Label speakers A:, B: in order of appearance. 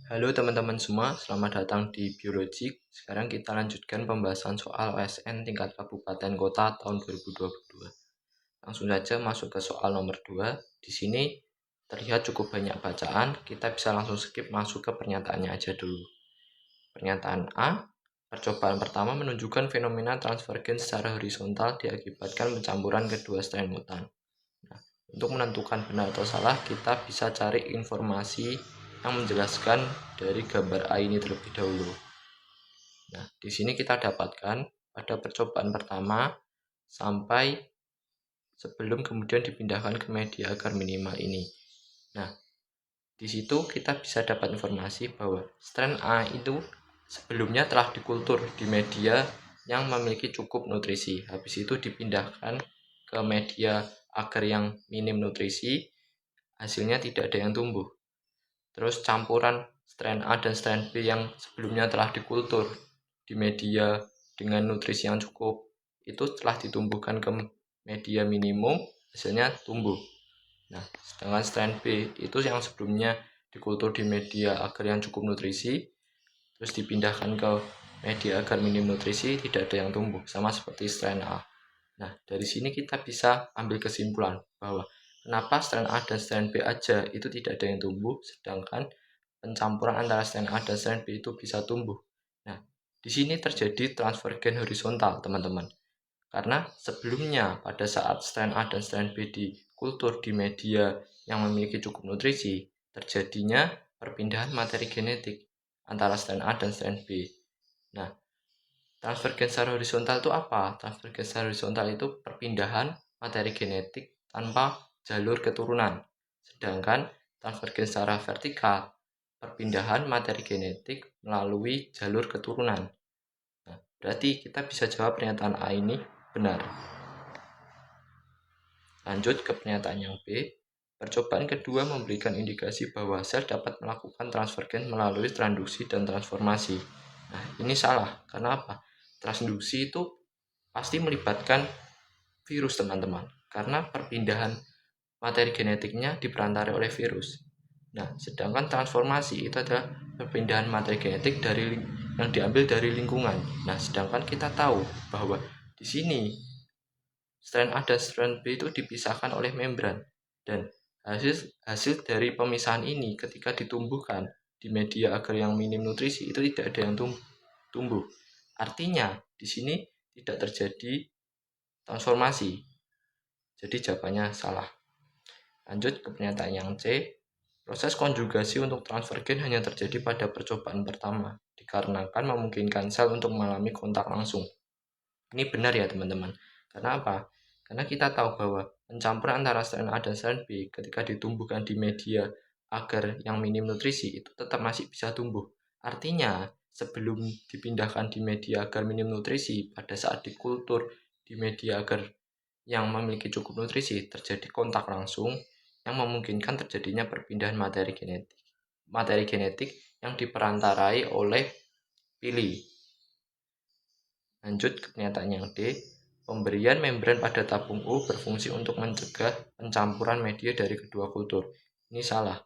A: Halo teman-teman semua, selamat datang di Biologi. Sekarang kita lanjutkan pembahasan soal OSN tingkat kabupaten kota tahun 2022. Langsung saja masuk ke soal nomor 2. Di sini terlihat cukup banyak bacaan, kita bisa langsung skip masuk ke pernyataannya aja dulu. Pernyataan A, percobaan pertama menunjukkan fenomena transfer gen secara horizontal diakibatkan pencampuran kedua strain mutan. Nah, untuk menentukan benar atau salah, kita bisa cari informasi yang menjelaskan dari gambar A ini terlebih dahulu. Nah, di sini kita dapatkan pada percobaan pertama sampai sebelum kemudian dipindahkan ke media agar minimal ini. Nah, di situ kita bisa dapat informasi bahwa strain A itu sebelumnya telah dikultur di media yang memiliki cukup nutrisi. Habis itu dipindahkan ke media agar yang minim nutrisi, hasilnya tidak ada yang tumbuh. Terus campuran strain A dan strain B yang sebelumnya telah dikultur di media dengan nutrisi yang cukup, itu telah ditumbuhkan ke media minimum, hasilnya tumbuh. Nah, sedangkan strain B itu yang sebelumnya dikultur di media agar yang cukup nutrisi, terus dipindahkan ke media agar minim nutrisi, tidak ada yang tumbuh, sama seperti strain A. Nah, dari sini kita bisa ambil kesimpulan bahwa kenapa strain A dan strain B aja itu tidak ada yang tumbuh, sedangkan pencampuran antara strain A dan strain B itu bisa tumbuh. Nah, di sini terjadi transfer gen horizontal, teman-teman. Karena sebelumnya pada saat strain A dan strain B dikultur di media yang memiliki cukup nutrisi, terjadinya perpindahan materi genetik antara strain A dan strain B. Nah, transfer gen secara horizontal itu apa? Transfer gen secara horizontal itu perpindahan materi genetik tanpa jalur keturunan. Sedangkan transfer gen secara vertikal, perpindahan materi genetik melalui jalur keturunan. Nah, berarti kita bisa jawab pernyataan A ini benar. Lanjut ke pernyataan yang B. Percobaan kedua memberikan indikasi bahwa sel dapat melakukan transfer gen melalui transduksi dan transformasi. Nah, ini salah. Karena apa? Transduksi itu pasti melibatkan virus, teman-teman. Karena perpindahan materi genetiknya diperantarai oleh virus. Nah, sedangkan transformasi itu adalah perpindahan materi genetik yang diambil dari lingkungan. Nah, sedangkan kita tahu bahwa di sini strain A dan strain B itu dipisahkan oleh membran, dan hasil dari pemisahan ini ketika ditumbuhkan di media agar yang minim nutrisi itu tidak ada yang tumbuh. Artinya di sini tidak terjadi transformasi. Jadi jawabannya salah. Lanjut ke pernyataan yang C. Proses konjugasi untuk transfer gen hanya terjadi pada percobaan pertama, dikarenakan memungkinkan sel untuk mengalami kontak langsung. Ini benar ya teman-teman. Karena apa? Karena kita tahu bahwa pencampuran antara strain A dan strain B ketika ditumbuhkan di media agar yang minim nutrisi itu tetap masih bisa tumbuh. Artinya, sebelum dipindahkan di media agar minim nutrisi, pada saat dikultur di media agar yang memiliki cukup nutrisi, terjadi kontak langsung yang memungkinkan terjadinya perpindahan materi genetik yang diperantarai oleh pili. Lanjut ke pernyataan yang D. Pemberian membran pada tabung U berfungsi untuk mencegah pencampuran media dari kedua kultur. Ini salah.